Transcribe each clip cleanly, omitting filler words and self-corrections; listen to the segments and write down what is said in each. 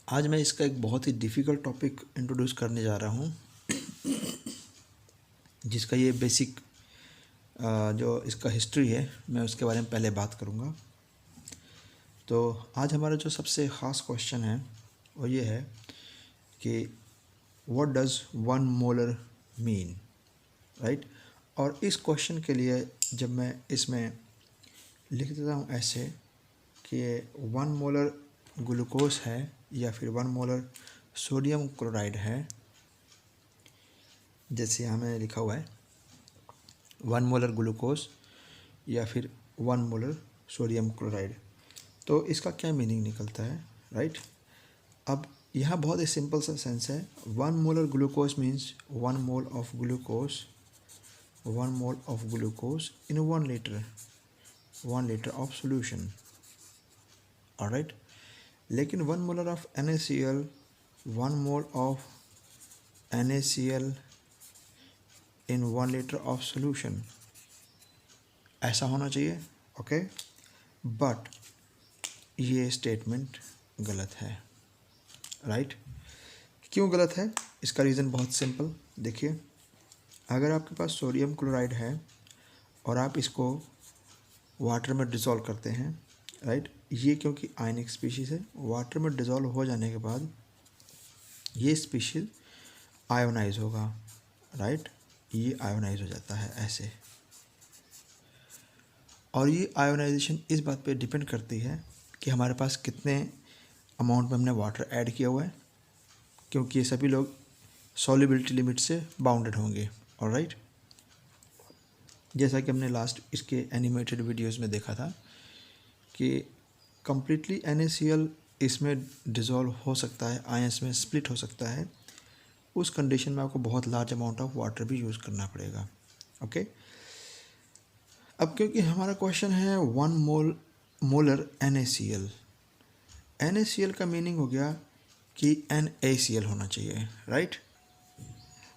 आज मैं इसका एक बहुत ही डिफ़िकल्ट टॉपिक इंट्रोड्यूस करने जा रहा हूँ, जिसका ये बेसिक जो इसका हिस्ट्री है मैं उसके बारे में पहले बात करूँगा। तो आज हमारा जो सबसे ख़ास क्वेश्चन है वो ये है कि what does 1 molar mean, right. और इस क्वेश्चन के लिए जब मैं इसमें लिख देता हूँ ऐसे कि 1 मोलर ग्लूकोज है या फिर 1 मोलर सोडियम क्लोराइड है, जैसे यहाँ मैंने लिखा हुआ है 1 मोलर ग्लूकोज या फिर 1 मोलर सोडियम क्लोराइड, तो इसका क्या मीनिंग निकलता है, राइट। अब यहाँ बहुत ही सिंपल सा सेंस है। 1 molar glucose means 1 mole of glucose, 1 mole of glucose in 1 litre of solution, alright. लेकिन 1 molar of NaCl, 1 mole of NaCl in 1 litre of solution, ऐसा होना चाहिए, ओके। बट ये स्टेटमेंट गलत है, राइट। क्यों गलत है? इसका रीज़न बहुत सिंपल। देखिए, अगर आपके पास सोडियम क्लोराइड है और आप इसको वाटर में डिज़ोल्व करते हैं, राइट, ये क्योंकि आयनिक स्पीशीज़ है, वाटर में डिज़ोल्व हो जाने के बाद ये स्पीशीज़ आयोनाइज होगा, राइट। ये आयोनाइज हो जाता है ऐसे, और ये आयोनाइजेशन इस बात पे डिपेंड करती है कि हमारे पास कितने अमाउंट में हमने वाटर ऐड किया हुआ है, क्योंकि ये सभी लोग सॉल्युबिलिटी लिमिट से बाउंडेड होंगे, ऑलराइट। जैसा कि हमने लास्ट इसके एनिमेटेड वीडियोस में देखा था कि कम्प्लीटली NaCl इसमें डिज़ोल्व हो सकता है, आयंस में स्प्लिट हो सकता है। उस कंडीशन में आपको बहुत लार्ज अमाउंट ऑफ वाटर भी यूज़ करना पड़ेगा, ओके। अब क्योंकि हमारा क्वेश्चन है 1 मोलर NaCl, NaCl का मीनिंग हो गया कि NaCl होना चाहिए, राइट।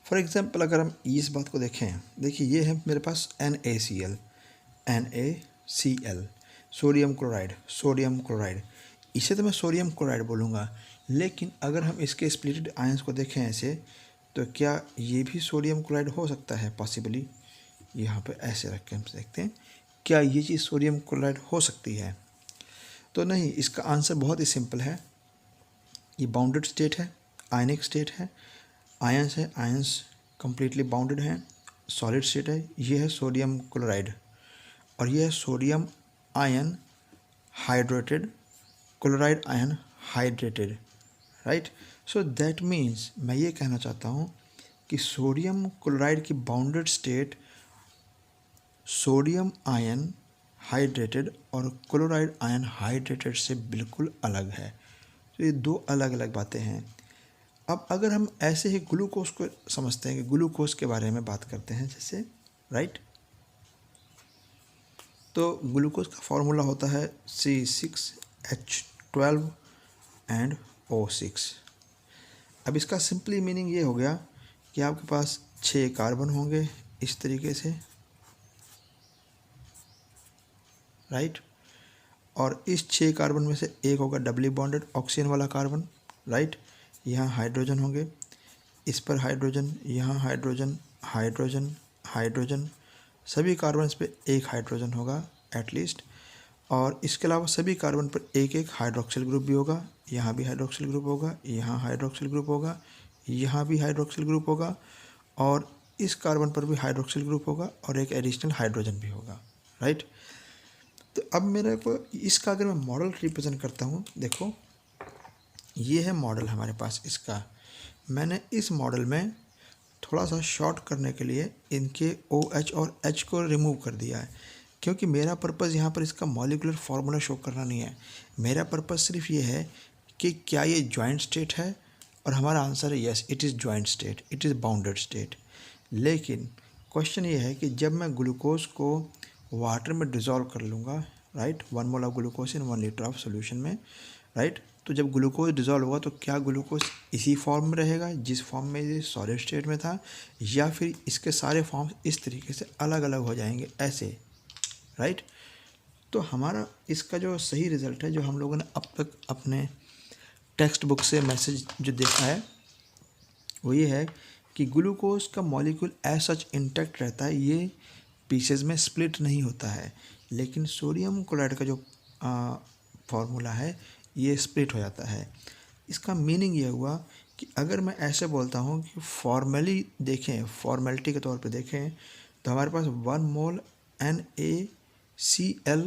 फॉर एग्जांपल अगर हम इस बात को देखें, देखिए ये है मेरे पास NaCl, सोडियम क्लोराइड, इसे तो मैं सोडियम क्लोराइड बोलूँगा। लेकिन अगर हम इसके स्प्लिटेड आयंस को देखें ऐसे, तो क्या ये भी सोडियम क्लोराइड हो सकता है? पॉसिबली। यहाँ पे ऐसे रख के हम देखते हैं, क्या ये चीज़ सोडियम क्लोराइड हो सकती है? तो नहीं, इसका आंसर बहुत ही सिंपल है। ये बाउंडेड स्टेट है, आयनिक स्टेट है, आयंस है, आयंस कम्प्लीटली बाउंडेड हैं, सॉलिड स्टेट है। ये है सोडियम क्लोराइड और ये है sodium ion hydrated, chloride ion hydrated, right. So that means मैं ये कहना चाहता हूँ कि सोडियम क्लोराइड की bounded state sodium ion hydrated और क्लोराइड आयन हाइड्रेटेड से बिल्कुल अलग है। तो ये दो अलग अलग बातें हैं। अब अगर हम ऐसे ही ग्लूकोज को समझते हैं कि ग्लूकोज के बारे में बात करते हैं जैसे, राइट, तो ग्लूकोज का फॉर्मूला होता है C6H12 एंड O6। अब इसका सिंपली मीनिंग ये हो गया कि आपके पास 6 कार्बन होंगे इस तरीके से, राइट, और इस 6 कार्बन में से एक होगा डबली बॉन्डेड ऑक्सीजन वाला कार्बन, राइट। यहाँ हाइड्रोजन होंगे, इस पर हाइड्रोजन, यहाँ हाइड्रोजन, हाइड्रोजन, हाइड्रोजन, सभी कार्बन पे एक हाइड्रोजन होगा एटलीस्ट, और इसके अलावा सभी कार्बन पर एक एक हाइड्रोक्सिल ग्रुप भी होगा। यहाँ भी हाइड्रोक्सिल ग्रुप होगा, यहाँ हाइड्रोक्सिल ग्रुप होगा, यहाँ भी हाइड्रोक्सिल ग्रुप होगा, और इस कार्बन पर भी हाइड्रोक्सिल ग्रुप होगा और एक एडिशनल हाइड्रोजन भी होगा, राइट। तो अब मेरे को इसका अगर मैं मॉडल रिप्रेजेंट करता हूँ, देखो ये है मॉडल हमारे पास इसका। मैंने इस मॉडल में थोड़ा सा शॉर्ट करने के लिए इनके OH और H को रिमूव कर दिया है, क्योंकि मेरा पर्पज़ यहाँ पर इसका मॉलिक्यूलर फार्मूला शो करना नहीं है। मेरा पर्पज़ सिर्फ ये है कि क्या ये जॉइंट स्टेट है, और हमारा आंसर है yes, it is joint state, it is bounded state. लेकिन क्वेश्चन ये है कि जब मैं ग्लूकोज को वाटर में डिज़ोल्व कर लूँगा, right, 1 mole of glucose in 1 litre of solution में, राइट, तो जब ग्लूकोज डिज़ोल्व होगा तो क्या ग्लूकोज इसी फॉर्म में रहेगा जिस फॉर्म में ये सॉलिड स्टेट में था, या फिर इसके सारे फॉर्म इस तरीके से अलग अलग हो जाएंगे ऐसे, राइट। तो हमारा इसका जो सही रिज़ल्ट है, जो हम लोगों ने अब तक अपने टेक्स्ट बुक से मैसेज जो देखा है वो ये है कि ग्लूकोज का मॉलिक्यूल एज सच इंटैक्ट रहता है, ये पीसेज में स्प्लिट नहीं होता है, लेकिन सोडियम क्लोराइड का जो फार्मूला है ये स्प्लिट हो जाता है। इसका मीनिंग ये हुआ कि अगर मैं ऐसे बोलता हूँ कि फॉर्मली देखें, फॉर्मेलिटी के तौर पे देखें, तो हमारे पास 1 मोल NaCl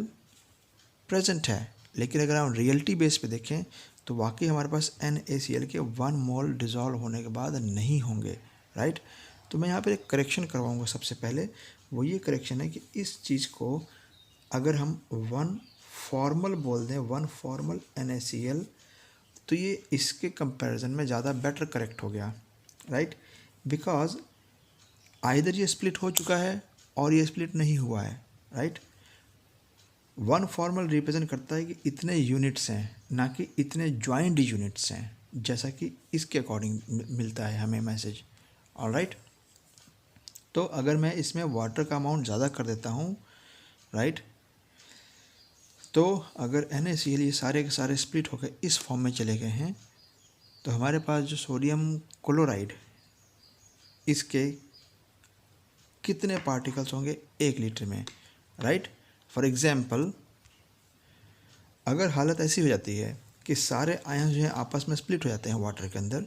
प्रेजेंट है, लेकिन अगर हम रियलिटी बेस पे देखें तो वाकई हमारे पास NaCl के 1 मोल डिज़ोल्व होने के बाद नहीं होंगे, राइट। तो मैं यहाँ पर एक करेक्शन करवाऊँगा। सबसे पहले वो ये करेक्शन है कि इस चीज़ को अगर हम 1 फॉर्मल बोल दें, 1 फॉर्मल NaCl, तो ये इसके कंपैरिजन में ज़्यादा बेटर करेक्ट हो गया, राइट। बिकॉज आइदर ये स्प्लिट हो चुका है और ये स्प्लिट नहीं हुआ है, राइट। 1 फॉर्मल रिप्रेजेंट करता है कि इतने यूनिट्स हैं, ना कि इतने ज्वाइंट यूनिट्स हैं, जैसा कि इसके अकॉर्डिंग मिलता है हमें मैसेज, ऑलराइट। तो अगर मैं इसमें वाटर का अमाउंट ज़्यादा कर देता हूँ, राइट, तो अगर NaCl ये सारे के सारे स्प्लिट होकर इस फॉर्म में चले गए हैं, तो हमारे पास जो सोडियम क्लोराइड, इसके कितने पार्टिकल्स होंगे 1 लीटर में, राइट। फॉर एग्जांपल अगर हालत ऐसी हो जाती है कि सारे आयन जो हैं आपस में स्प्लिट हो जाते हैं, वाटर के अंदर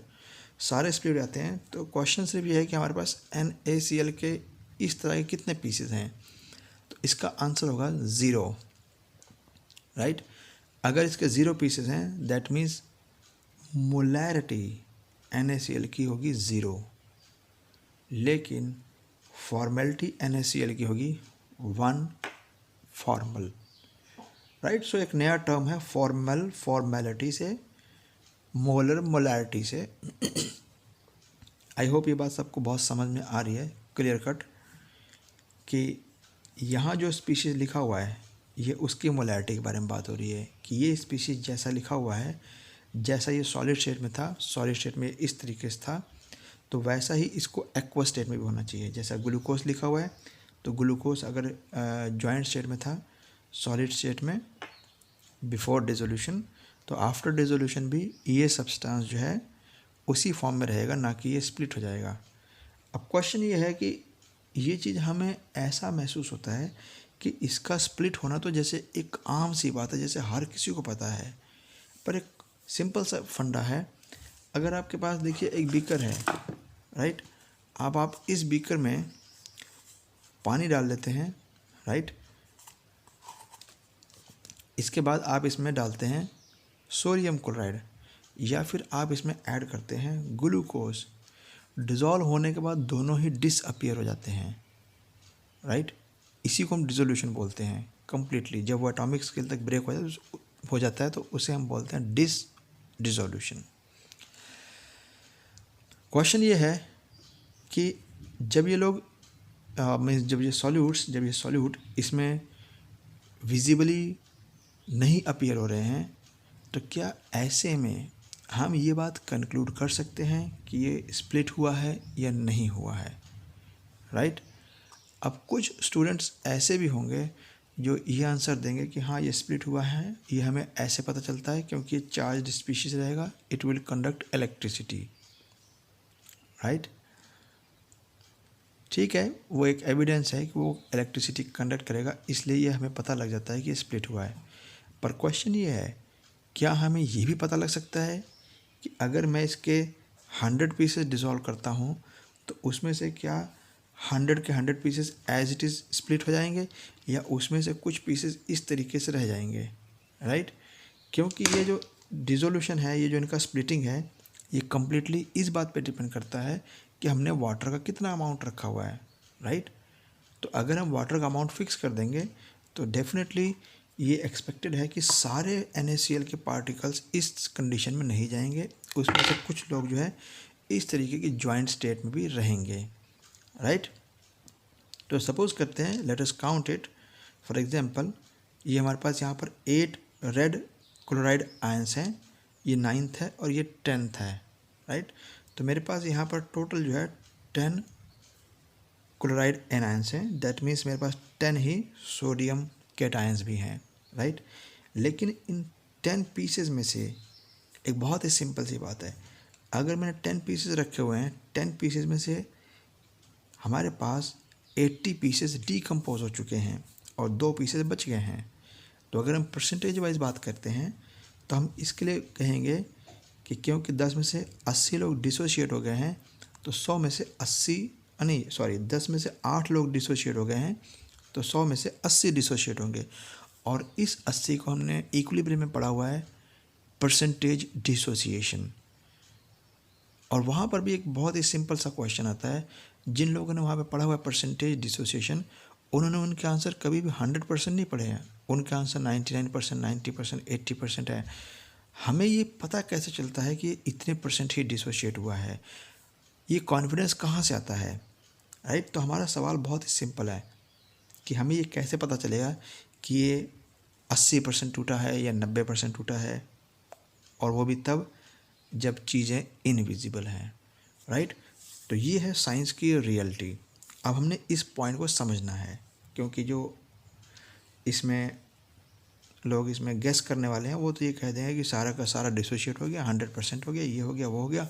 सारे स्प्लिट हो जाते हैं, तो क्वेश्चन सिर्फ ये है कि हमारे पास NaCl के इस तरह के कितने पीसेस हैं, तो इसका आंसर होगा 0, राइट। अगर इसके 0 पीसेस हैं, दैट मीन्स मोलैरिटी NaCl की होगी 0, लेकिन फॉर्मेलिटी NaCl की होगी 1 फॉर्मल, राइट। सो एक नया टर्म है फॉर्मल, फॉर्मेलिटी से मोलर, मोलैरिटी से। आई होप ये बात सबको बहुत समझ में आ रही है, क्लियर कट, कि यहाँ जो स्पीशीज़ लिखा हुआ है ये उसकी मोलैरिटी के बारे में बात हो रही है, कि ये स्पीशीज़ जैसा लिखा हुआ है, जैसा ये सॉलिड स्टेट में था, सॉलिड स्टेट में इस तरीके से था, तो वैसा ही इसको एक्वस स्टेट में भी होना चाहिए। जैसा ग्लूकोज लिखा हुआ है, तो ग्लूकोज अगर जॉइंट स्टेट में था, सॉलिड स्टेट में बिफोर डिसोल्यूशन, तो आफ्टर डिसोल्यूशन भी ये सब्सटेंस जो है उसी फॉर्म में रहेगा, ना कि ये स्प्लिट हो जाएगा। अब क्वेश्चन ये है कि ये चीज़ हमें ऐसा महसूस होता है कि इसका स्प्लिट होना तो जैसे एक आम सी बात है, जैसे हर किसी को पता है, पर एक सिंपल सा फंडा है। अगर आपके पास देखिए एक बीकर है, राइट, अब आप इस बीकर में पानी डाल देते हैं, राइट, इसके बाद आप इसमें डालते हैं सोडियम क्लोराइड, या फिर आप इसमें ऐड करते हैं ग्लूकोज। डिज़ोल्व होने के बाद दोनों ही डिसअपियर हो जाते हैं, राइट। इसी को हम डिसोल्यूशन बोलते हैं कम्प्लीटली। जब वो एटॉमिक स्केल तक ब्रेक हो जाता है तो उसे हम बोलते हैं डिसोल्यूशन। क्वेश्चन ये है कि जब ये लोग जब ये सॉल्यूट इसमें विजिबली नहीं अपीयर हो रहे हैं, तो क्या ऐसे में हम ये बात कंक्लूड कर सकते हैं कि ये स्प्लिट हुआ है या नहीं हुआ है, राइट। अब कुछ स्टूडेंट्स ऐसे भी होंगे जो ये आंसर देंगे कि हाँ ये स्प्लिट हुआ है, ये हमें ऐसे पता चलता है क्योंकि ये चार्ज्ड स्पीशीज रहेगा, it will conduct electricity, right. ठीक है, वो एक एविडेंस है कि वो इलेक्ट्रिसिटी कंडक्ट करेगा, इसलिए ये हमें पता लग जाता है कि स्प्लिट हुआ है। पर क्वेश्चन ये है, क्या हमें ये भी पता लग सकता है कि अगर मैं इसके 100 पीसेस डिज़ोल्व करता हूँ तो उसमें से क्या 100 के 100 pieces as it is split हो जाएंगे, या उसमें से कुछ पीसेस इस तरीके से रह जाएंगे, राइट। क्योंकि ये जो डिसोल्यूशन है, ये जो इनका स्प्लिटिंग है, ये कम्प्लीटली इस बात पे डिपेंड करता है कि हमने वाटर का कितना अमाउंट रखा हुआ है, राइट। तो अगर हम वाटर का अमाउंट फिक्स कर देंगे तो डेफिनेटली ये एक्सपेक्टेड है कि सारे NaCl के पार्टिकल्स इस कंडीशन में नहीं जाएंगे, उसमें से कुछ लोग जो है इस तरीके की जॉइंट स्टेट में भी रहेंगे, राइट। तो सपोज करते हैं, let us count it. For example ये हमारे पास यहाँ पर 8 रेड क्लोराइड आयंस हैं, ये 9th है और ये 10th है, राइट। तो मेरे पास यहाँ पर टोटल जो है 10 क्लोराइड एनायंस हैं, दैट मीन्स मेरे पास 10 ही सोडियम कैटायंस भी हैं, राइट। लेकिन इन 10 पीसेस में से एक बहुत ही सिंपल सी बात है, अगर मैंने 10 पीसेस रखे हुए हैं, 10 पीसेस में से हमारे पास 80 पीसेस डीकम्पोज हो चुके हैं और 2 पीसेस बच गए हैं, तो अगर हम परसेंटेज वाइज बात करते हैं तो हम इसके लिए कहेंगे कि क्योंकि 10 में से 80 लोग डिसोशिएट हो गए हैं, तो 100 में से 10 में से 8 लोग डिसोशिएट हो गए हैं, तो 100 में से 80 डिसोशिएट होंगे। और इस 80 को हमने इक्विलिब्रियम में पढ़ा हुआ है परसेंटेज डिसोसिएशन। और वहाँ पर भी एक बहुत ही सिंपल सा क्वेश्चन आता है, जिन लोगों ने वहाँ पे पढ़ा हुआ है परसेंटेज डिसोसिएशन, उन्होंने उनके आंसर कभी भी 100% नहीं पढ़े हैं, उनके आंसर 99%, 90%, 80% है। हमें ये पता कैसे चलता है कि इतने परसेंट ही डिसोशिएट हुआ है, ये कॉन्फिडेंस कहाँ से आता है, राइट? तो हमारा सवाल बहुत ही सिंपल है कि हमें ये कैसे पता चलेगा कि ये 80% टूटा है या 90% टूटा है, और वो भी तब जब चीज़ें इनविजिबल हैं, राइट? तो ये है साइंस की रियलिटी। अब हमने इस पॉइंट को समझना है, क्योंकि जो इसमें लोग इसमें गेस करने वाले हैं वो तो ये कह देंगे कि सारा का सारा डिसोशिएट हो गया, 100% हो गया, ये हो गया, वो हो गया।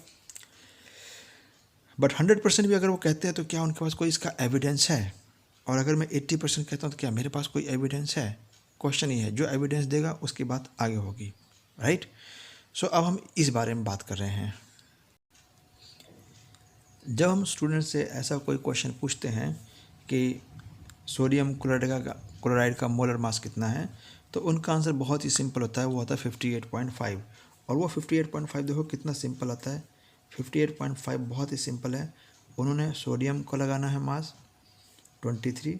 बट 100% भी अगर वो कहते हैं तो क्या उनके पास कोई इसका एविडेंस है? और अगर मैं 80% कहता हूँ तो क्या मेरे पास कोई एविडेंस है? क्वेश्चन ये है, जो एविडेंस देगा उसकी बात आगे होगी, राइट? सो अब हम इस बारे में बात कर रहे हैं। जब हम स्टूडेंट से ऐसा कोई क्वेश्चन पूछते हैं कि सोडियम क्लोराइड का मोलर मास कितना है, तो उनका आंसर बहुत ही सिंपल होता है, वो होता है 58.5। और वो 58.5 देखो कितना सिंपल आता है, 58.5 बहुत ही सिंपल है। उन्होंने सोडियम को लगाना है मास 23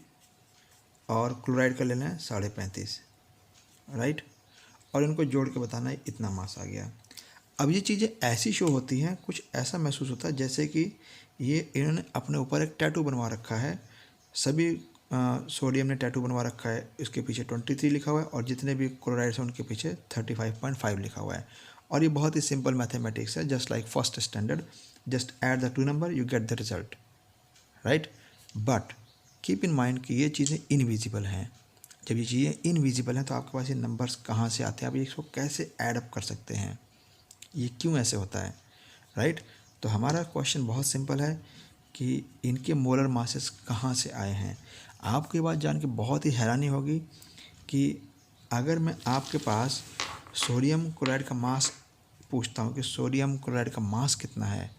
और क्लोराइड का लेना है 35.5, राइट? और इनको जोड़ के बताना है इतना मास आ गया। अब ये चीज़ें ऐसी शो होती हैं, कुछ ऐसा महसूस होता है जैसे कि ये इन्होंने अपने ऊपर एक टैटू बनवा रखा है। सभी सोडियम ने टैटू बनवा रखा है, इसके पीछे 23 लिखा हुआ है, और जितने भी क्लोराइड्स हैं उनके पीछे 35.5 लिखा हुआ है। और ये बहुत ही सिंपल मैथमेटिक्स है, just like first standard, just add the 2 number you get the result, right? But keep in mind कि ये चीज़ें इनविजिबल हैं। जब ये चीज़ें इनविजिबल हैं तो आपके पास ये नंबर्स कहाँ से आते हैं, आप इसको कैसे ऐडअप कर सकते हैं, ये क्यों ऐसे होता है, राइट? तो हमारा क्वेश्चन बहुत सिंपल है कि इनके मोलर मासेस कहाँ से आए हैं। आपको ये बात जान के बहुत ही हैरानी होगी कि अगर मैं आपके पास सोडियम क्लोराइड का मास पूछता हूँ कि सोडियम क्लोराइड का मास कितना है,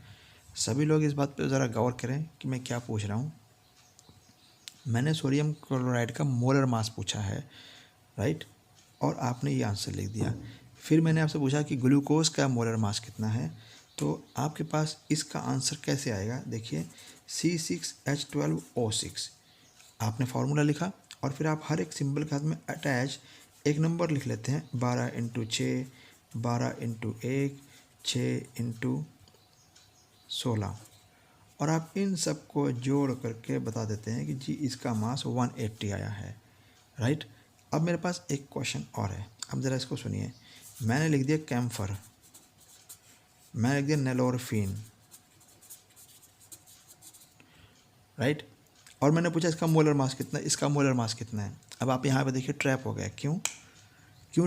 सभी लोग इस बात पर ज़रा गौर करें कि मैं क्या पूछ रहा हूँ। मैंने सोडियम क्लोराइड का मोलर मास पूछा है, राइट? और आपने ये आंसर लिख दिया। फिर मैंने आपसे पूछा कि ग्लूकोज का मोलर मास कितना है, तो आपके पास इसका आंसर कैसे आएगा? देखिए C6H12O6, आपने फार्मूला लिखा और फिर आप हर एक सिंबल के साथ में अटैच एक नंबर लिख लेते हैं, 12 × 6, 12 × 1, 6 × 16, और आप इन सब को जोड़ करके बता देते हैं कि जी इसका मास 180 आया है, राइट? अब मेरे पास एक क्वेश्चन और है, अब ज़रा इसको सुनिए। मैंने लिख दिया कैम्फर, मैंने लिख दिया नेलोरफिन, राइट? और मैंने पूछा इसका मोलर मास कितना है, इसका मोलर मास कितना है। अब आप यहाँ पे देखिए ट्रैप हो गए। क्यों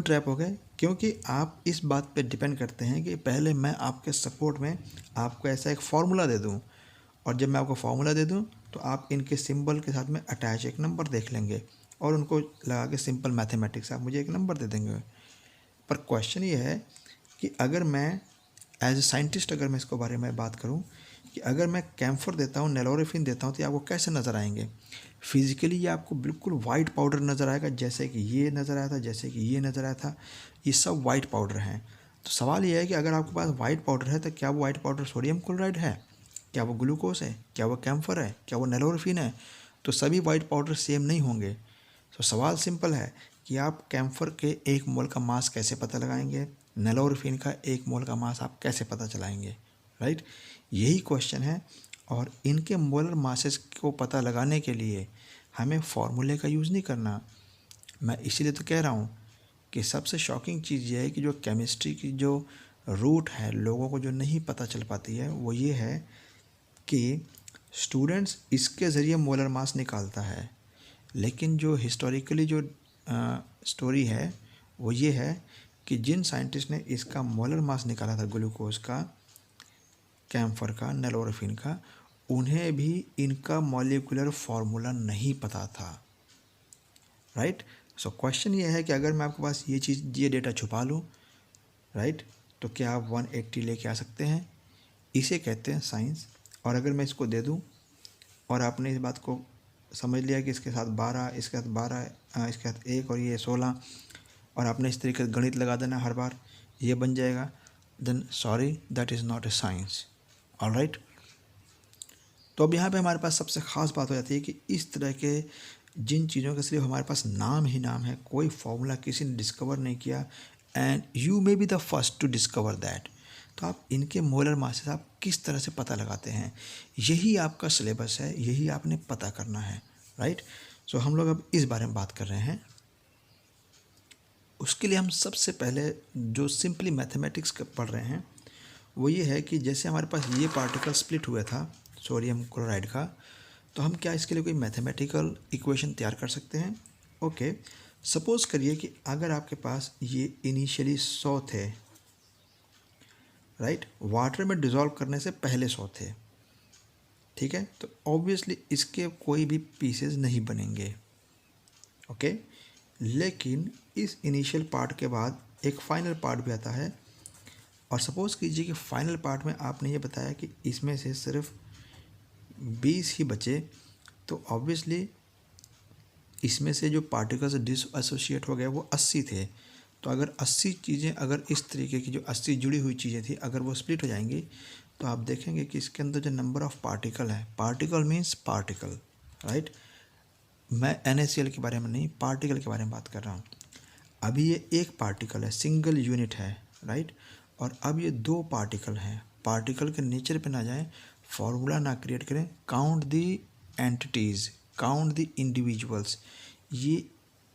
ट्रैप हो गए? क्योंकि आप इस बात पे डिपेंड करते हैं कि पहले मैं आपके सपोर्ट में आपको ऐसा एक फार्मूला दे दूँ, और जब मैं आपको फार्मूला दे दूँ तो आप इनके सिंबल के साथ में अटैच एक नंबर देख लेंगे और उनको लगा के सिंपल मैथमेटिक्स आप मुझे एक नंबर दे देंगे। पर क्वेश्चन ये है कि अगर मैं एज ए साइंटिस्ट अगर मैं इसको बारे में बात करूं कि अगर मैं कैम्फर देता हूं, नेलोरफिन देता हूं, तो ये आपको कैसे नज़र आएंगे? फिजिकली ये आपको बिल्कुल वाइट पाउडर नज़र आएगा, जैसे कि ये नज़र आया था, जैसे कि ये नज़र आया था, ये सब वाइट पाउडर हैं। तो सवाल ये है कि अगर आपके पास वाइट पाउडर है तो क्या वो वाइट पाउडर सोडियम क्लोराइड है, क्या वो ग्लूकोज है, क्या वो कैम्फर है, क्या वो नेलोरफिन है? तो सभी वाइट पाउडर सेम नहीं होंगे। तो सवाल सिंपल है कि आप कैम्फर के 1 मोल का मास कैसे पता लगाएंगे, नेलोरफिन का 1 मोल का मास आप कैसे पता चलाएंगे, राइट? यही क्वेश्चन है। और इनके मोलर मासेस को पता लगाने के लिए हमें फॉर्मूले का यूज़ नहीं करना। मैं इसीलिए तो कह रहा हूँ कि सबसे शॉकिंग चीज़ ये है कि जो केमिस्ट्री की जो रूट है लोगों को जो नहीं पता चल पाती है वो ये है कि स्टूडेंट्स इसके ज़रिए मोलर मास निकालता है, लेकिन जो हिस्टोरिकली जो स्टोरी है वो ये है कि जिन साइंटिस्ट ने इसका मोलर मास निकाला था ग्लूकोज का, कैम्फर का, नैलोरफिन का, उन्हें भी इनका मॉलिक्यूलर फॉर्मूला नहीं पता था, राइट। सो क्वेश्चन ये है कि अगर मैं आपके पास ये डेटा छुपा लूँ, राइट, तो क्या आप 180 लेके आ सकते हैं? इसे कहते हैं साइंस। और अगर मैं इसको दे दूं और आपने इस बात को समझ लिया कि इसके साथ 12, इसके साथ 12, इसके साथ 1 और ये 16, और आपने इस तरीके से गणित लगा देना हर बार, ये बन जाएगा, then sorry, that is not a science. Alright. तो अब यहाँ पे हमारे पास सबसे ख़ास बात हो जाती है कि इस तरह के जिन चीज़ों का सिर्फ हमारे पास नाम ही नाम है, कोई फॉर्मूला किसी ने डिस्कवर नहीं किया, and you may be the first to discover that, तो आप इनके मोलर मासेस आप किस तरह से पता लगाते हैं, यही आपका सिलेबस है, यही आपने पता करना है, राइट। सो हम लोग अब इस बारे में बात कर रहे हैं। उसके लिए हम सबसे पहले जो सिंपली मैथमेटिक्स पढ़ रहे हैं वो ये है कि जैसे हमारे पास ये पार्टिकल स्प्लिट हुआ था सोडियम क्लोराइड का, तो हम क्या इसके लिए कोई मैथमेटिकल इक्वेशन तैयार कर सकते हैं? ओके, सपोज़ करिए कि अगर आपके पास ये इनिशियली 100 थे, राइट, वाटर में डिज़ोल्व करने से पहले 100 थे, ठीक है, तो ऑब्वियसली इसके कोई भी पीसेस नहीं बनेंगे, ओके। लेकिन इस इनिशियल पार्ट के बाद एक फाइनल पार्ट भी आता है, और सपोज़ कीजिए कि फाइनल पार्ट में आपने ये बताया कि इसमें से सिर्फ 20 ही बचे, तो ऑब्वियसली इसमें से जो पार्टिकल्स डिसएसोसिएट हो गए वो 80 थे। तो अगर 80 चीज़ें, अगर इस तरीके की जो 80 जुड़ी हुई चीज़ें थी, अगर वो स्प्लिट हो जाएंगी, तो आप देखेंगे कि इसके अंदर जो नंबर ऑफ़ पार्टिकल है, पार्टिकल मीन्स पार्टिकल, राइट, मैं NaCl के बारे में नहीं, पार्टिकल के बारे में बात कर रहा हूँ। अभी ये एक पार्टिकल है, सिंगल यूनिट है, राइट, और अब ये 2 पार्टिकल हैं। पार्टिकल के नेचर पे ना जाएं, फॉर्मूला ना क्रिएट करें, काउंट दी एंटिटीज़, काउंट दी इंडिविजुअल्स। ये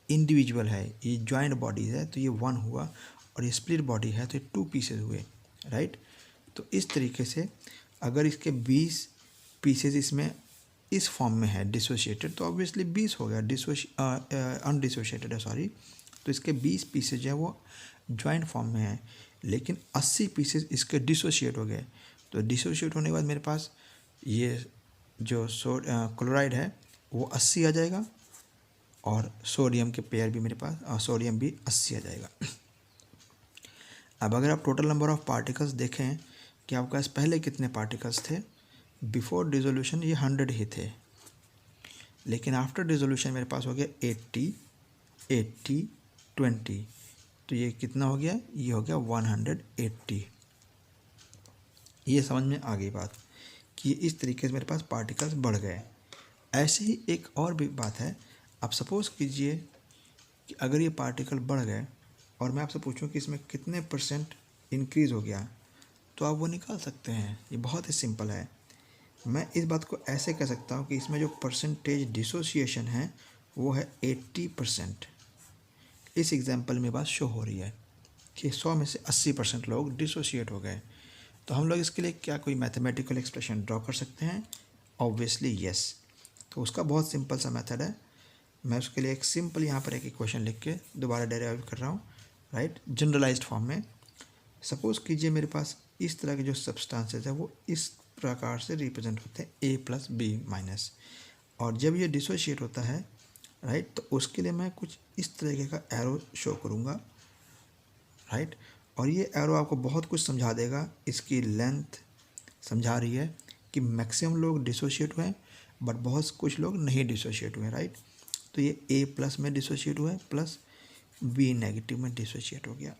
इंडिविजुअल है, ये जॉइंट बॉडीज़ है, तो ये 1 हुआ, और ये स्प्लिट बॉडी है तो ये 2 पीसेज हुए, राइट। तो इस तरीके से अगर इसके 20 पीसेज इसमें इस फॉर्म में है डिसोशिएटेड, तो ऑब्वियसली 20 हो गया, अनडिसोशिएटेड है, सॉरी, तो इसके 20 पीसेज हैं वो जॉइंट फॉर्म में है, लेकिन 80 पीसेज इसके डिसोशिएट हो गए। तो डिसोशिएट होने के बाद मेरे पास ये जो क्लोराइड है वो 80 आ जाएगा, और सोडियम के पेयर भी मेरे पास, सोडियम भी 80 आ जाएगा। अब अगर आप टोटल नंबर ऑफ़ पार्टिकल्स देखें कि आपके पास पहले कितने पार्टिकल्स थे, बिफोर डिसोल्यूशन ये 100 ही थे, लेकिन आफ्टर डिसोल्यूशन मेरे पास हो गया 80, 80, 20, तो ये कितना हो गया, ये हो गया 180। ये समझ में आ गई बात कि इस तरीके से मेरे पास पार्टिकल्स बढ़ गए। ऐसे ही एक और भी बात है, आप सपोज़ कीजिए कि अगर ये पार्टिकल बढ़ गए और मैं आपसे पूछूं कि इसमें कितने % इंक्रीज़ हो गया, तो आप वो निकाल सकते हैं। ये बहुत ही सिंपल है। मैं इस बात को ऐसे कह सकता हूँ कि इसमें जो परसेंटेज डिसोसिएशन है वो है 80%। इस एग्जाम्पल में बात शो हो रही है कि 100 में से 80% लोग डिसोशिएट हो गए। तो हम लोग इसके लिए क्या कोई मैथमेटिकल एक्सप्रेशन ड्रॉ कर सकते हैं? Obviously yes. तो उसका बहुत सिंपल सा मेथड है। मैं उसके लिए एक सिंपल यहाँ पर एक इक्वेशन लिख के दोबारा डेराइव कर रहा हूँ, राइट, जनरलाइज्ड फॉर्म में। सपोज़ कीजिए मेरे पास इस तरह के जो सब्सटेंसेस है वो इस प्रकार से रिप्रेजेंट होते हैं A+B-, और जब ये डिसोशिएट होता है, राइट, तो उसके लिए मैं कुछ इस तरीके का एरो शो करूँगा, राइट, और ये एरो आपको बहुत कुछ समझा देगा। इसकी लेंथ समझा रही है कि मैक्सिमम लोग डिसोशिएट हुए हैं, बट बहुत कुछ लोग नहीं डिसोशिएट हुए, राइट। तो ये A+ में डिसोशिएट हुआ है, प्लस B- में डिसोशिएट हो गया।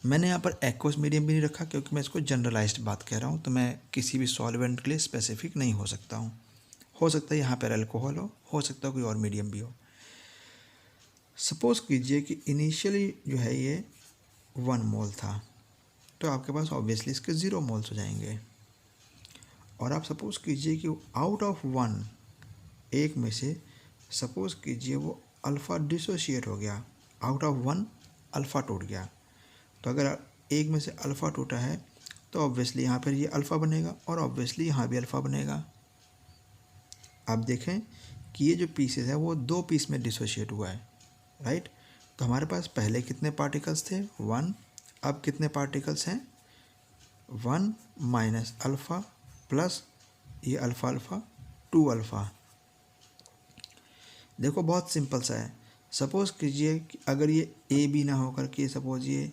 मैंने यहाँ पर एक्वस मीडियम भी नहीं रखा क्योंकि मैं इसको जनरलाइज्ड बात कह रहा हूँ, तो मैं किसी भी सॉल्वेंट के लिए स्पेसिफिक नहीं हो सकता हूँ। हो सकता है यहाँ पर अल्कोहल हो सकता है कोई और मीडियम भी हो। सपोज़ कीजिए कि इनिशियली जो है ये 1 मोल था, तो आपके पास ऑब्वियसली इसके 0 मोल्स हो जाएंगे। और आप सपोज़ कीजिए कि आउट ऑफ 1, एक में से सपोज़ कीजिए वो अल्फ़ा डिसोशिएट हो गया, आउट ऑफ 1 अल्फ़ा टूट गया। तो अगर एक में से अल्फ़ा टूटा है तो ऑब्वियसली यहाँ पर ये अल्फ़ा बनेगा, और ऑब्वियसली यहाँ भी अल्फ़ा बनेगा। आप देखें कि ये जो पीसेस है वो 2 पीस में डिसोशिएट हुआ है, राइट। तो हमारे पास पहले कितने पार्टिकल्स थे 1, अब कितने पार्टिकल्स हैं 1 माइनस अल्फ़ा प्लस ये अल्फ़ा अल्फ़ा 2 अल्फ़ा। देखो बहुत सिंपल सा है। सपोज़ कीजिए कि अगर ये ए बी ना होकर के सपोज़ ये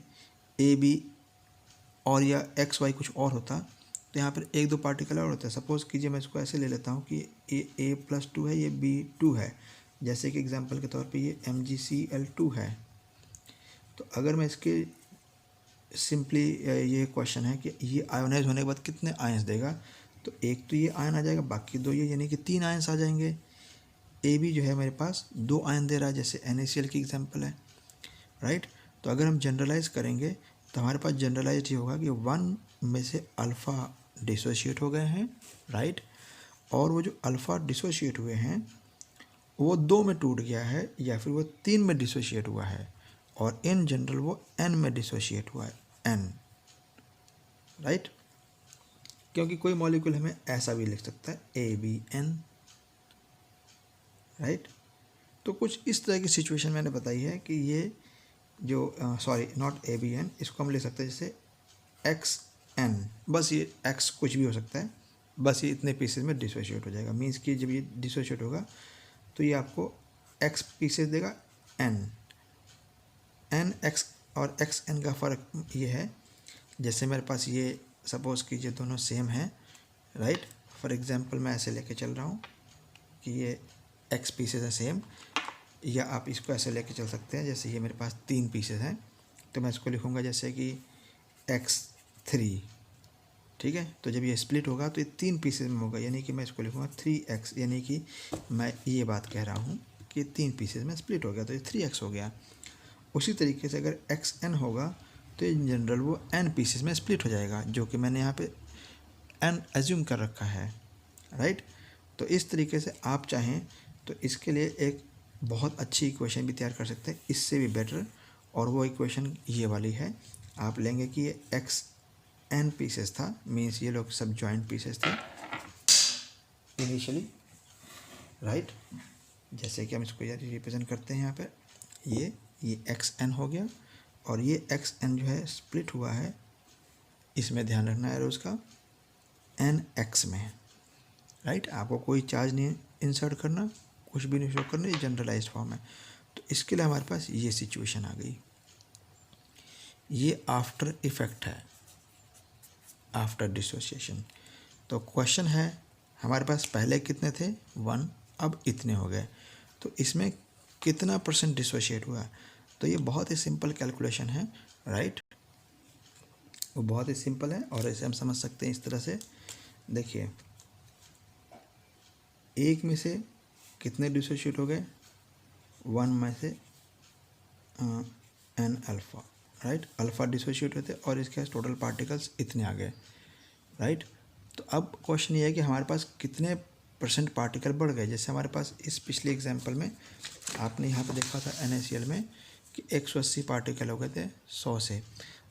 ए बी और या एक्स वाई कुछ और होता तो यहाँ पर एक दो पार्टिकल और होता है। सपोज़ कीजिए मैं इसको ऐसे ले लेता हूँ कि ए प्लस 2 है, ये B2 है, जैसे कि एग्जांपल के तौर पे ये MgCl2 है। तो अगर मैं इसके सिंपली ये क्वेश्चन है कि ये आयोनाइज होने के बाद कितने आयंस देगा, तो एक तो ये आयन आ जाएगा, बाकी दो ये, यानी कि 3 आयंस आ जाएंगे। ए बी जो है मेरे पास 2 आयन दे रहा है, जैसे NaCl की एग्जांपल है, राइट। तो अगर हम जनरलाइज करेंगे तो हमारे पास जनरलाइज ये होगा कि 1 में से अल्फ़ा डिसोशिएट हो गए हैं, राइट, और वो जो अल्फ़ा डिसोशिएट हुए हैं वो 2 में टूट गया है या फिर वो 3 में डिसोशिएट हुआ है, और इन जनरल वो N में डिसोशिएट हुआ है, N, राइट। क्योंकि कोई मॉलिक्यूल हमें ऐसा भी लिख सकता है ABN, राइट। तो कुछ इस तरह की सिचुएशन मैंने बताई है कि ये जो सॉरी नॉट ABN, इसको हम ले सकते हैं जैसे XN, बस ये X कुछ भी हो सकता है, बस ये इतने पीसेस में डिसोशिएट हो जाएगा। मीन्स कि जब ये डिसोशिएट होगा तो ये आपको X पीसेस देगा N X और XN का फ़र्क ये है, जैसे मेरे पास ये सपोज़ कीजिए दोनों सेम हैं, राइट। फॉर एग्जांपल मैं ऐसे लेके चल रहा हूँ कि ये X पीसेस है सेम, या आप इसको ऐसे लेके चल सकते हैं जैसे ये मेरे पास 3 पीसेस हैं, तो मैं इसको लिखूँगा जैसे कि X3, ठीक है। तो जब ये स्प्लिट होगा तो ये 3 पीसेस में होगा, यानी कि मैं इसको लिखूँगा 3x, यानी कि मैं ये बात कह रहा हूँ कि 3 पीसेस में स्प्लिट हो गया तो ये 3x हो गया। उसी तरीके से अगर XN होगा तो इन जनरल वो N पीसेस में स्प्लिट हो जाएगा, जो कि मैंने यहाँ पे N एज्यूम कर रखा है, राइट। तो इस तरीके से आप चाहें तो इसके लिए एक बहुत अच्छी इक्वेशन भी तैयार कर सकते हैं, इससे भी बेटर, और वो इक्वेशन ये वाली है। आप लेंगे कि ये XN पीसेस था, मीन्स ये लोग सब जॉइंट पीसेस थे इनिशियली, राइट। जैसे कि हम इसको यार रिप्रेजेंट करते हैं यहाँ पे, ये XN हो गया, और ये XN जो है स्प्लिट हुआ है, इसमें ध्यान रखना है उसका NX में, राइट। आपको कोई चार्ज नहीं इंसर्ट करना, कुछ भी नहीं शो करना, ये जनरलाइज्ड फॉर्म है। तो इसके लिए हमारे पास ये सिचुएशन आ गई। ये आफ्टर इफेक्ट है, आफ्टर डिसोसिएशन। तो क्वेश्चन है हमारे पास पहले कितने थे 1, अब इतने हो गए, तो इसमें कितना % डिसोशिएट हुआ। तो ये बहुत ही सिंपल कैलकुलेशन है, राइट, वो बहुत ही सिंपल है, और इसे हम समझ सकते हैं इस तरह से। देखिए, एक में से कितने डिसोशिएट हो गए 1 में से N alpha, right, alpha dissociate होते और इसके टोटल पार्टिकल्स इतने आ गए, राइट। तो अब क्वेश्चन ये है कि हमारे पास कितने % पार्टिकल बढ़ गए। जैसे हमारे पास इस पिछले एग्जांपल में आपने यहाँ पे देखा था NaCl में कि 180 पार्टिकल हो गए थे 100 से।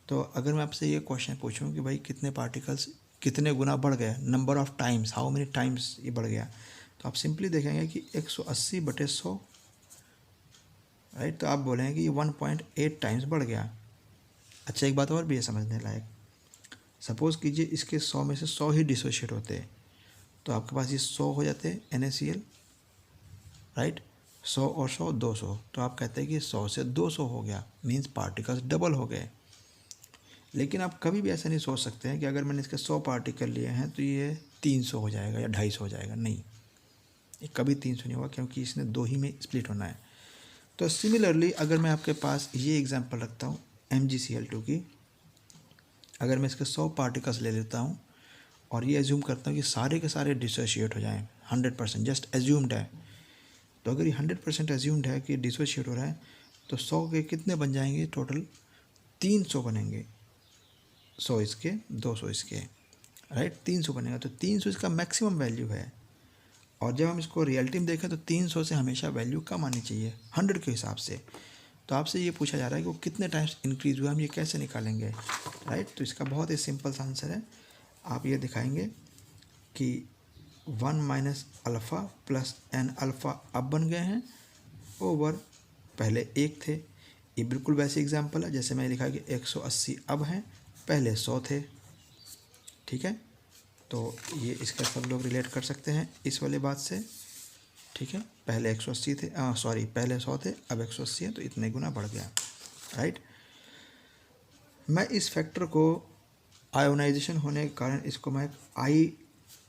तो अगर मैं आपसे ये क्वेश्चन पूछूं कि भाई कितने पार्टिकल्स कितने गुना बढ़ गए, number of times, how many times ये बढ़ गया, तो आप सिंपली देखेंगे कि 180/100, राइट। तो आप बोलेंगे कि 1.8 टाइम्स बढ़ गया। अच्छा, एक बात और भी है समझने लायक। सपोज़ कीजिए इसके 100 में से 100 ही डिसोशिएट होते हैं, तो आपके पास ये 100 हो जाते हैं NaCl, राइट। 100 और 100 200, तो आप कहते हैं कि 100 से 200 हो गया, मीन्स पार्टिकल्स डबल हो गए। लेकिन आप कभी भी ऐसा नहीं सोच सकते हैं कि अगर मैंने इसके 100 पार्टिकल लिए हैं तो ये 300 हो जाएगा या 250 हो जाएगा, नहीं, ये कभी 300 नहीं होगा, क्योंकि इसने 2 ही में स्प्लिट होना है। तो सिमिलरली अगर मैं आपके पास ये एग्जांपल रखता हूँ MgCl2 की, अगर मैं इसके 100 पार्टिकल्स ले लेता हूँ और ये एज्यूम करता हूँ कि सारे के सारे डिसोशिएट हो जाएं 100%, जस्ट एज्यूम्ड है, तो अगर ये 100% एज्यूम्ड है कि डिसोशिएट हो रहा है, तो 100 के कितने बन जाएंगे टोटल, 300 बनेंगे, 100 इसके 200 इसके, राइट, 300 बनेगा। तो 300 इसका मैक्सिमम वैल्यू है, और जब हम इसको रियलिटी में देखें तो 300 से हमेशा वैल्यू कम आनी चाहिए 100 के हिसाब से। तो आपसे ये पूछा जा रहा है कि वो कितने टाइम्स इंक्रीज़ हुआ, हम ये कैसे निकालेंगे, राइट। तो इसका बहुत ही सिंपल सा आंसर है, आप ये दिखाएंगे कि 1 minus alpha plus N alpha अब बन गए हैं ओवर, पहले 1 थे, ये बिल्कुल वैसे एग्जाम्पल है जैसे मैंने लिखा कि 180 अब हैं, पहले 100 थे। ठीक है, तो ये इसका सब लोग रिलेट कर सकते हैं इस वाली बात से। ठीक है, पहले 180 थे, पहले 100 थे, अब 180 है, तो इतने गुना बढ़ गया। राइट, मैं इस फैक्टर को आयोनाइजेशन होने के कारण इसको मैं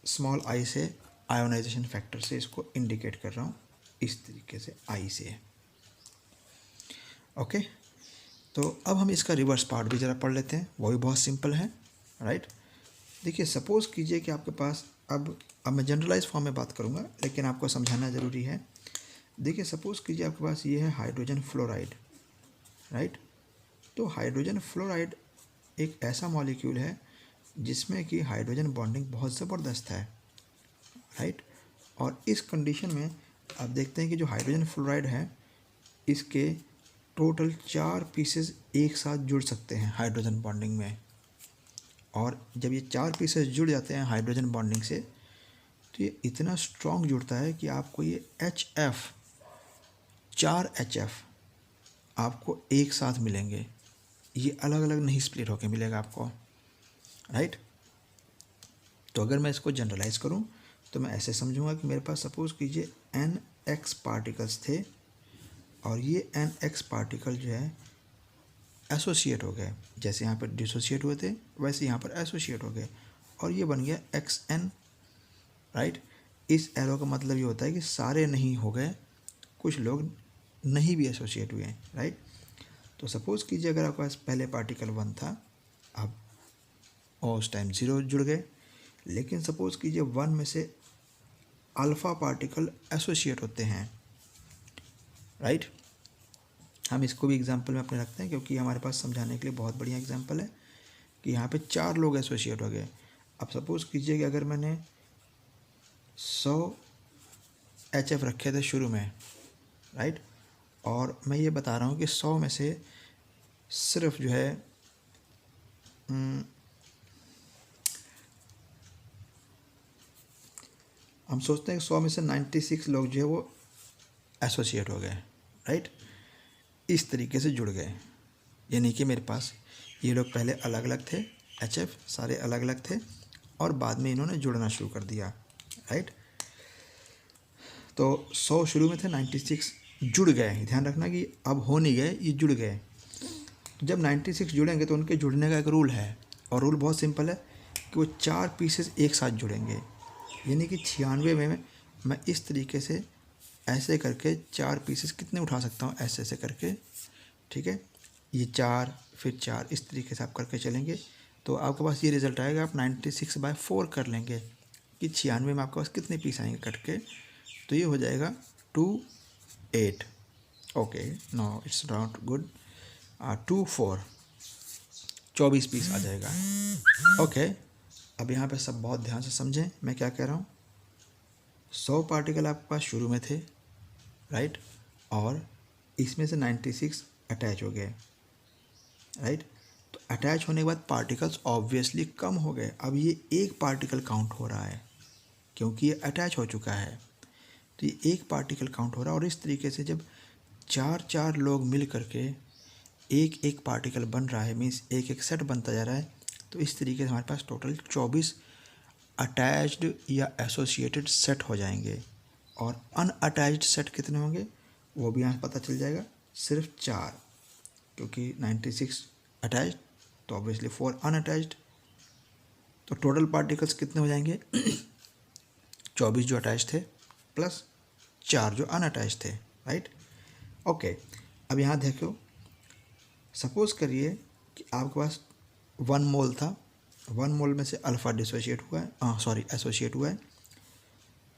स्मॉल आई से आयोनाइजेशन फैक्टर से इसको इंडिकेट कर रहा हूँ, इस तरीके से आई से। ओके, तो अब हम इसका रिवर्स पार्ट भी ज़रा पढ़ लेते हैं, वो भी बहुत सिंपल है। राइट, देखिए सपोज़ कीजिए कि आपके पास अब मैं जनरलाइज फॉर्म में बात करूँगा, लेकिन आपको समझाना ज़रूरी है। देखिए सपोज़ कीजिए आपके पास ये है हाइड्रोजन फ्लोराइड। राइट, तो हाइड्रोजन फ्लोराइड एक ऐसा मॉलिक्यूल है जिसमें कि हाइड्रोजन बॉन्डिंग बहुत ज़बरदस्त है। राइट, और इस कंडीशन में आप देखते हैं कि जो हाइड्रोजन फ्लोराइड है इसके टोटल 4 पीसेस एक साथ जुड़ सकते हैं हाइड्रोजन बॉन्डिंग में। और जब ये 4 पीसेस जुड़ जाते हैं हाइड्रोजन बॉन्डिंग से, तो ये इतना स्ट्रॉन्ग जुड़ता है कि आपको ये HF 4 HF आपको एक साथ मिलेंगे, ये अलग अलग नहीं स्प्लिट होकर मिलेगा आपको। राइट, तो अगर मैं इसको जनरलाइज करूं तो मैं ऐसे समझूंगा कि मेरे पास सपोज़ कीजिए NX पार्टिकल्स थे, और ये NX पार्टिकल जो है एसोसिएट हो गए, जैसे यहाँ पर डिसोसिएट हुए थे वैसे यहाँ पर एसोसिएट हो गए, और ये बन गया XN। राइट, इस एरो का मतलब ये होता है कि सारे नहीं हो गए, कुछ लोग नहीं भी एसोसिएट हुए हैं। राइट, तो सपोज़ कीजिए अगर आपके पास पहले पार्टिकल 1 था, अब उस टाइम 0 जुड़ गए, लेकिन सपोज़ कीजिए 1 में से अल्फ़ा पार्टिकल एसोसिएट होते हैं। राइट, हम इसको भी एग्जांपल में अपने रखते हैं क्योंकि हमारे पास समझाने के लिए बहुत बढ़िया एग्जांपल है कि यहाँ पे 4 लोग एसोसिएट हो गए। अब सपोज़ कीजिए कि अगर मैंने 100 HF रखे थे शुरू में, राइट, और मैं ये बता रहा हूँ कि 100 में से सिर्फ जो है हम सोचते हैं कि 100 में से 96 लोग जो है वो एसोसिएट हो गए। राइट, इस तरीके से जुड़ गए, यानी कि मेरे पास ये लोग पहले अलग अलग थे, HF सारे अलग अलग थे, और बाद में इन्होंने जुड़ना शुरू कर दिया। राइट, तो 100 शुरू में थे, 96 जुड़ गए। ध्यान रखना कि अब हो नहीं गए, ये जुड़ गए। तो जब 96 जुड़ेंगे तो उनके जुड़ने का एक रूल है, और रूल बहुत सिंपल है कि वो 4 पीसेस एक साथ जुड़ेंगे, यानी कि 96 में मैं इस तरीके से ऐसे करके 4 पीसेस कितने उठा सकता हूँ, ऐसे ऐसे करके। ठीक है, ये 4 फिर 4 इस तरीके से आप करके चलेंगे तो आपके पास ये रिज़ल्ट आएगा। आप 96/4 कर लेंगे कि 96 में आपके पास कितने पीस आएंगे कट के, तो ये हो जाएगा 28। Okay, no it's not good, 24 24 piece आ जाएगा। ओके, अब यहाँ पे सब बहुत ध्यान से समझें मैं क्या कह रहा हूँ। 100 पार्टिकल आपके पास शुरू में थे, राइट, और इसमें से 96 अटैच हो गए। राइट, तो अटैच होने के बाद पार्टिकल्स ऑब्वियसली कम हो गए। अब ये एक पार्टिकल काउंट हो रहा है क्योंकि ये अटैच हो चुका है, तो ये एक पार्टिकल काउंट हो रहा है। और इस तरीके से जब 4 लोग मिल करके एक एक पार्टिकल बन रहा है, मीन्स एक एक सेट बनता जा रहा है, तो इस तरीके से हमारे पास टोटल 24 अटैच्ड या एसोसिएटेड सेट हो जाएंगे। और अनअटैच्ड सेट कितने होंगे वो भी यहाँ पता चल जाएगा, सिर्फ 4, क्योंकि 96 अटैच्ड तो ऑब्वियसली 4 अनअटैच्ड। तो टोटल पार्टिकल्स कितने हो जाएंगे 24 जो अटैच थे प्लस 4 जो अनअटैच थे। राइट, ओके, अब यहाँ देखो, सपोज़ करिए कि आपके पास 1 मोल था, 1 मोल में से अल्फ़ा डिसोशिएट हुआ है, एसोशिएट हुआ है।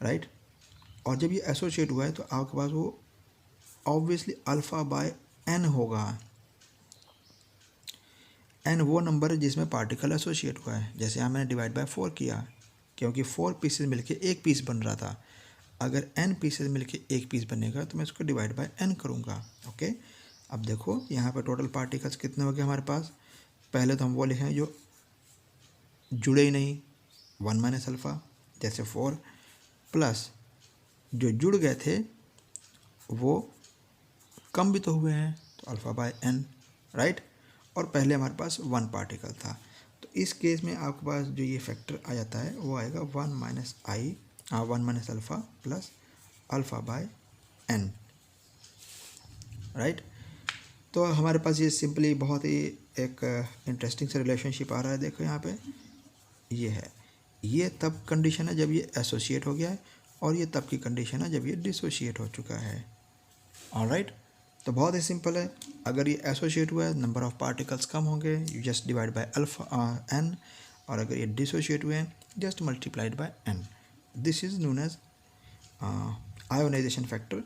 राइट, और जब ये एसोशिएट हुआ है तो आपके पास वो ऑब्वियसली अल्फ़ा/n होगा। n वो नंबर है जिसमें पार्टिकल एसोशिएट हुआ है। जैसे यहाँ मैंने डिवाइड बाय 4 किया क्योंकि 4 पीसेस मिलके एक पीस बन रहा था। अगर n पीसेस मिलके एक पीस बनेगा तो मैं इसको डिवाइड बाय n करूँगा। ओके, अब देखो यहाँ पर टोटल पार्टिकल्स कितने हो गए हमारे पास। पहले तो हम वो लिखें जो जुड़े ही नहीं, 1 - अल्फ़ा जैसे 4, प्लस जो जुड़ गए थे वो कम भी तो हुए हैं, तो अल्फ़ा बाय एन, राइट। और पहले हमारे पास 1 पार्टिकल था, तो इस केस में आपके पास जो ये फैक्टर आ जाता है वो आएगा 1 minus alpha plus alpha by n, right. तो हमारे पास ये सिंपली बहुत ही एक इंटरेस्टिंग सा रिलेशनशिप आ रहा है। देखो यहाँ पे ये है, ये तब कंडीशन है जब ये एसोसिएट हो गया है, और ये तब की कंडीशन है जब ये डिसोशिएट हो चुका है। ऑलराइट, तो बहुत ही सिंपल है। अगर ये एसोशिएट हुआ है, नंबर ऑफ पार्टिकल्स कम होंगे, you just divide by alpha n, और अगर ये डिसोशिएट हुए हैं, just multiplied by n. This is known as ionization factor,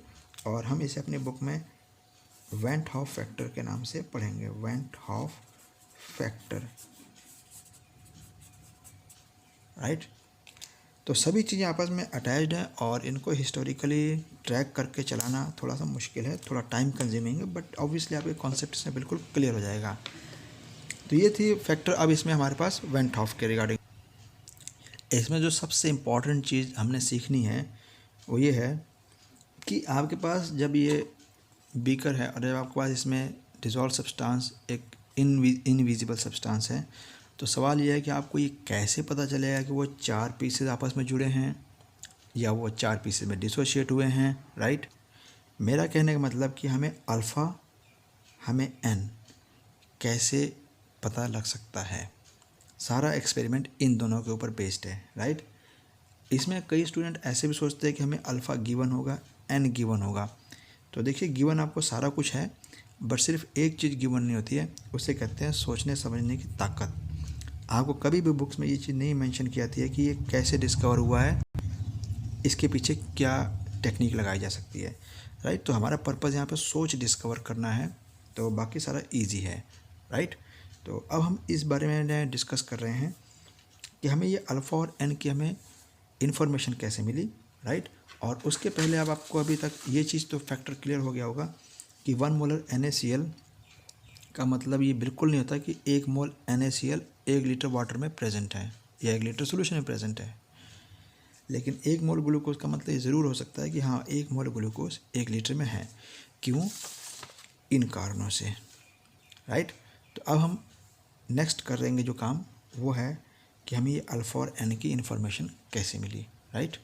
और हम इसे अपनी बुक में वेंट हॉफ फैक्टर के नाम से पढ़ेंगे, वेंट हॉफ फैक्टर, राइट। तो सभी चीज़ें आपस में अटैच्ड हैं, और इनको हिस्टोरिकली ट्रैक करके चलाना थोड़ा सा मुश्किल है, थोड़ा टाइम कंज्यूमिंग है, बट ऑब्वियसली आपके कॉन्सेप्ट इसमें बिल्कुल क्लियर हो जाएगा। तो ये थी फैक्टर। अब इसमें हमारे पास वेंट हॉफ के रिगार्डिंग इसमें जो सबसे इम्पॉर्टेंट चीज़ हमने सीखनी है वो ये है कि आपके पास जब ये बीकर है, और जब आपके पास इसमें डिज़ोल्व सब्सटेंस एक इनविजिबल सब्सटेंस है, तो सवाल यह है कि आपको ये कैसे पता चलेगा कि वो 4 पीसेज आपस में जुड़े हैं या वो 4 पीसेज में डिसोशिएट हुए हैं, राइट। मेरा कहने का मतलब कि हमें अल्फ़ा, हमें एन कैसे पता लग सकता है। सारा एक्सपेरिमेंट इन दोनों के ऊपर बेस्ड है, राइट। इसमें कई स्टूडेंट ऐसे भी सोचते हैं कि हमें अल्फ़ा गिवन होगा, एन गिवन होगा। तो देखिए, गिवन आपको सारा कुछ है, बट सिर्फ एक चीज़ गिवन नहीं होती है, उसे कहते हैं सोचने समझने की ताकत। आपको कभी भी बुक्स में ये चीज़ नहीं मेंशन की जाती है कि ये कैसे डिस्कवर हुआ है, इसके पीछे क्या टेक्निक लगाई जा सकती है, राइट। तो हमारा पर्पज़ यहाँ पे सोच डिस्कवर करना है, तो बाकी सारा इजी है, राइट। तो अब हम इस बारे में डिस्कस कर रहे हैं कि हमें ये अल्फ़ा और एन की हमें इन्फॉर्मेशन कैसे मिली, राइट। और उसके पहले अब आपको अभी तक ये चीज़ तो फैक्टर क्लियर हो गया होगा कि 1 मोलर NaCl का मतलब ये बिल्कुल नहीं होता कि 1 मोल NaCl 1 लीटर वाटर में प्रेजेंट है या 1 लीटर सोल्यूशन में प्रेजेंट है। लेकिन 1 मोल ग्लूकोज का मतलब ये ज़रूर हो सकता है कि हाँ, 1 मोल ग्लूकोज 1 लीटर में है। क्यों? इन कारणों से, राइट। तो अब हम नेक्स्ट करेंगे जो काम, वो है कि हमें ये अल्फ़ा और एन की इन्फॉर्मेशन कैसे मिली, राइट।